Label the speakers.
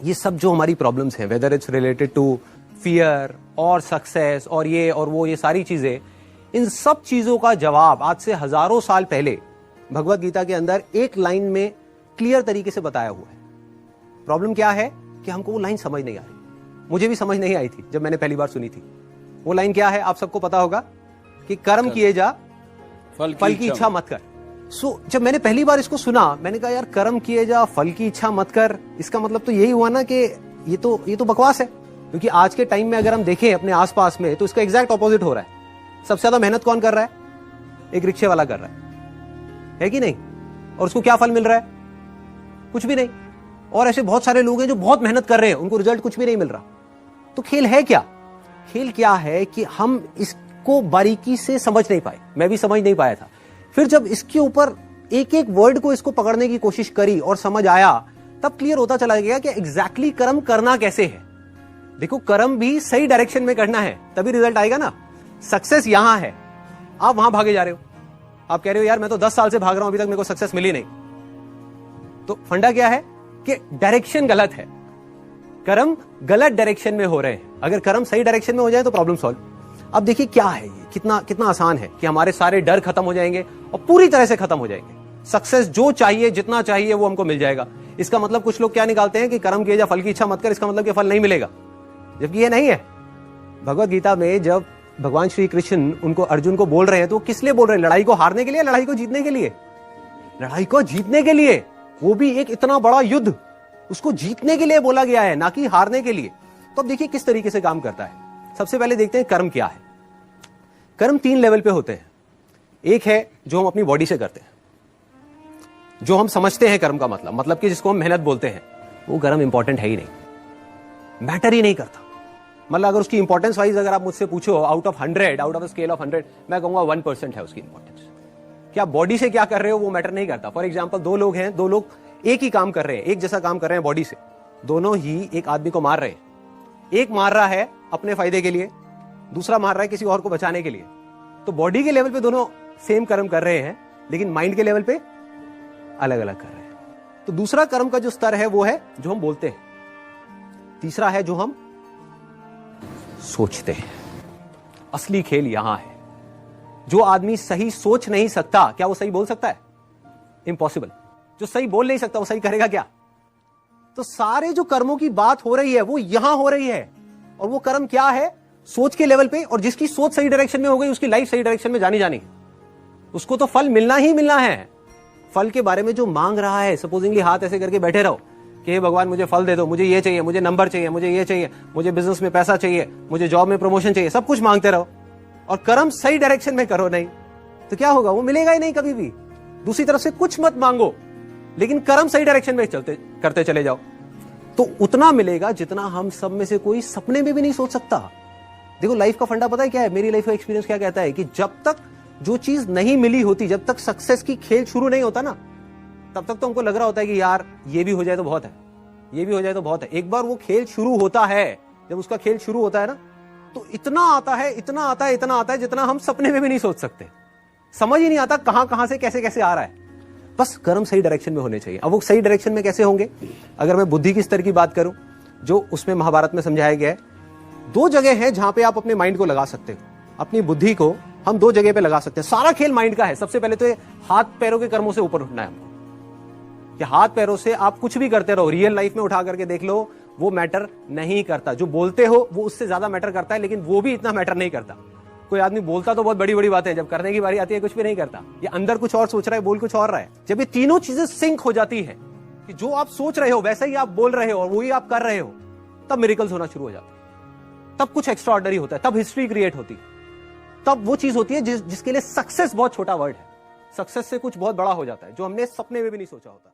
Speaker 1: ये सब जो हमारी प्रॉब्लम्स हैं, whether it's related to fear और सक्सेस और ये और वो, ये सारी चीजें, इन सब चीजों का जवाब आज से हजारों साल पहले भगवत गीता के अंदर एक लाइन में क्लियर तरीके से बताया हुआ है। प्रॉब्लम क्या है कि हमको वो लाइन समझ नहीं आ रही। मुझे भी समझ नहीं आई थी जब मैंने पहली बार सुनी थी। वो लाइन क्या है, आप सबको पता होगा कि कर्म किए जा, फल की इच्छा मत कर। जब मैंने पहली बार इसको सुना, मैंने कहा यार कर्म किए जा, फल की इच्छा मत कर, इसका मतलब तो यही हुआ ना कि ये तो बकवास है। क्योंकि आज के टाइम में अगर हम देखें अपने आसपास में, तो इसका एग्जैक्ट ऑपोजिट हो रहा है। सबसे ज्यादा मेहनत कौन कर रहा है? एक रिक्शे वाला कर रहा है कि नहीं? और उसको क्या फल मिल रहा है? कुछ भी नहीं। और ऐसे बहुत सारे लोग हैं जो बहुत मेहनत कर रहे हैं, उनको रिजल्ट कुछ भी नहीं मिल रहा। तो खेल है क्या? खेल क्या है कि हम इसको बारीकी से समझ नहीं पाए। मैं भी समझ नहीं पाया था। फिर जब इसके ऊपर एक एक वर्ड को इसको पकड़ने की कोशिश करी और समझ आया, तब क्लियर होता चला गया कि एग्जैक्टली कर्म करना कैसे है। देखो, कर्म भी सही डायरेक्शन में करना है, तभी रिजल्ट आएगा ना। सक्सेस यहां है, आप वहां भागे जा रहे हो। आप कह रहे हो यार मैं तो 10 साल से भाग रहा हूं, अभी तक मेरे को सक्सेस मिली नहीं। तो फंडा क्या है कि डायरेक्शन गलत है। कर्म गलत डायरेक्शन में हो रहे हैं। अगर कर्म सही डायरेक्शन में हो जाए तो प्रॉब्लम सॉल्व। अब देखिए क्या है ये, कितना आसान है कि हमारे सारे डर खत्म हो जाएंगे और पूरी तरह से खत्म हो जाएंगे। सक्सेस जो चाहिए, जितना चाहिए वो हमको मिल जाएगा। इसका मतलब कुछ लोग क्या निकालते हैं कि कर्म किए जा, फल की इच्छा मत कर, इसका मतलब कि फल नहीं मिलेगा, जबकि ये नहीं है। भगवत गीता में जब भगवान श्री कृष्ण उनको, अर्जुन को बोल रहे हैं, तो किस लिए बोल रहे हैं? लड़ाई को हारने के लिए, लड़ाई को जीतने के लिए? लड़ाई को जीतने के लिए। वो भी एक इतना बड़ा युद्ध, उसको जीतने के लिए बोला गया है, ना कि हारने के लिए। तो अब देखिए किस तरीके से काम करता है। सबसे पहले देखते हैं कर्म क्या है। कर्म 3 लेवल पे होते हैं। एक है जो हम अपनी बॉडी से करते हैं, जो हम समझते हैं कर्म का मतलब कि जिसको हम मेहनत बोलते हैं। वो कर्म इंपॉर्टेंट है ही नहीं, मैटर ही नहीं करता। मतलब अगर उसकी इंपॉर्टेंस वाइज अगर आप मुझसे पूछो, out of 100, out of scale of 100, मैं कहूंगा 1% है उसकी इंपॉर्टेंस। क्या बॉडी से क्या कर रहे हो वो मैटर नहीं करता। फॉर एग्जाम्पल, 2 लोग हैं, 2 लोग एक ही काम कर रहे हैं, एक जैसा काम कर रहे हैं बॉडी से, दोनों ही एक आदमी को मार रहे हैं। एक मार रहा है अपने फायदे के लिए, दूसरा मार रहा है किसी और को बचाने के लिए। तो बॉडी के लेवल पे दोनों सेम कर्म कर रहे हैं, लेकिन माइंड के लेवल पे अलग अलग कर रहे हैं। तो दूसरा कर्म का जो स्तर है वो है जो हम बोलते हैं। तीसरा है जो हम सोचते हैं। असली खेल यहां है। जो आदमी सही सोच नहीं सकता, क्या वो सही बोल सकता है? इम्पॉसिबल। जो सही बोल नहीं सकता वो सही करेगा क्या? तो सारे जो कर्मों की बात हो रही है वो यहां हो रही है। और वो कर्म क्या है? सोच के लेवल पे। और जिसकी सोच सही डायरेक्शन में हो गई, उसकी लाइफ सही डायरेक्शन में जानी, उसको तो फल मिलना ही मिलना है। फल के बारे में जो मांग रहा है, सपोजिंगली हाथ ऐसे करके बैठे रहो कि हे भगवान मुझे फल दे दो, मुझे ये चाहिए, मुझे नंबर चाहिए, मुझे ये चाहिए, मुझे बिजनेस में पैसा चाहिए, मुझे जॉब में प्रमोशन चाहिए, सब कुछ मांगते रहो और कर्म सही डायरेक्शन में करो नहीं, तो क्या होगा? वो मिलेगा ही नहीं कभी भी। दूसरी तरफ से कुछ मत मांगो, लेकिन कर्म सही डायरेक्शन में करते चले जाओ, तो उतना मिलेगा जितना हम सब में से कोई सपने में भी नहीं सोच सकता। देखो, लाइफ का फंडा पता है क्या है? मेरी लाइफ का एक्सपीरियंस क्या कहता है कि जब तक जो चीज नहीं मिली होती, जब तक सक्सेस की खेल शुरू नहीं होता ना, तब तक तो हमको लग रहा होता है कि यार ये भी हो जाए तो बहुत है, ये भी हो जाए तो बहुत है। एक बार वो खेल शुरू होता है, जब उसका खेल शुरू होता है ना, तो इतना आता है, इतना आता है, इतना आता है जितना हम सपने में भी नहीं सोच सकते। समझ ही नहीं आता कहां से कैसे कैसे आ रहा है। बस कर्म सही डायरेक्शन में होने चाहिए। अब वो सही डायरेक्शन में कैसे होंगे? अगर मैं बुद्धि की स्तर की बात करूं, जो उसमें महाभारत में समझाया गया है, 2 जगह है जहां पे आप अपने माइंड को लगा सकते हो। अपनी बुद्धि को हम 2 जगह पे लगा सकते हैं। सारा खेल माइंड का है। सबसे पहले तो हाथ पैरों के कर्मों से ऊपर उठना है हमको, कि हाथ पैरों से आप कुछ भी करते रहो। रियल लाइफ में उठा करके देख लो, वो मैटर नहीं करता। जो बोलते हो वो उससे ज्यादा मैटर करता है, लेकिन वो भी इतना मैटर नहीं करता। कोई आदमी बोलता तो बहुत बड़ी बड़ी बातें, जब करने की बारी आती है कुछ भी नहीं करता। ये अंदर कुछ और सोच रहा है, बोल कुछ और रहा है। जब ये तीनों चीजें सिंक हो जाती है कि जो आप सोच रहे हो वैसा ही आप बोल रहे हो और वही आप कर रहे हो, तब मिरेकल्स होना शुरू हो जाते हैं। तब कुछ एक्स्ट्रा ऑर्डिनरी होता है, तब हिस्ट्री क्रिएट होती है। तब वो चीज होती है जिसके लिए सक्सेस बहुत छोटा वर्ड है। सक्सेस से कुछ बहुत बड़ा हो जाता है जो हमने सपने में भी नहीं सोचा होता।